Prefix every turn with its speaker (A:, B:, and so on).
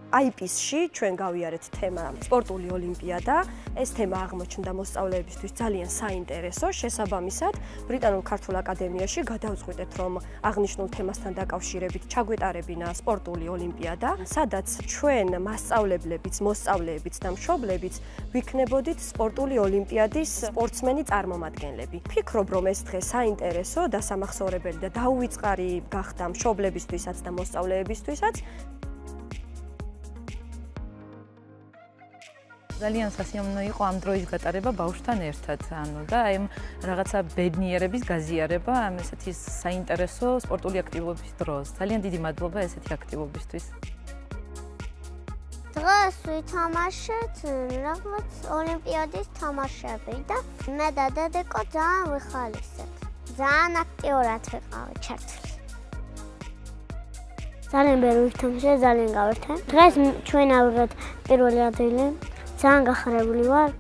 A: IP-ში ჩვენ გავიარეთ თემა სპორტული ოლიმპიადა. ეს თემა აღმოჩნდა მოსწავლეებისთვის ძალიან საინტერესო. შესაბამისად, ბრიტანულ ქართულ აკადემიაში გადავწყვიტეთ, რომ აღნიშნულ თემასთან დაკავშირებით ჩაგვეტარებინა სპორტული ოლიმპიადა, სადაც ჩვენ მასწავლებლებიც, მოსწავლეებიც და მშობლებიც ვიქნებოდით სპორტული ოლიმპიადის სპორტსმენი წარმომადგენლები. ვფიქრობ, რომ ეს დღე საინტერესო და სამახსოვრებელი და დაუვიწყარი გახდა მშობლებისთვისაც და მოსწავლეებისთვისაც.
B: ძალიან სასიამოვნო იყო ამ დროის გატარება ბავშვთან ერთად, და აი რაღაცა ბედნიერების გაზიარება ამ ესეთი საინტერესო სპორტული აქტივობის დროს. ძალიან დიდი მადლობა ესეთი აქტივობისთვის.
C: დღეს ვითამაშეთ რაღაც ოლიმპიადის თამაშები და მე და დედეკო ძალიან ვიხალისეთ. ძალიან აქტიურად ვიყავით ჩართული. ძალიან ბევრი ვითამაშე, ძალიან გავერთე. დღეს ჩვენ ავიღეთ პირველი ადგილი. ძალიან გახარებული ვარ.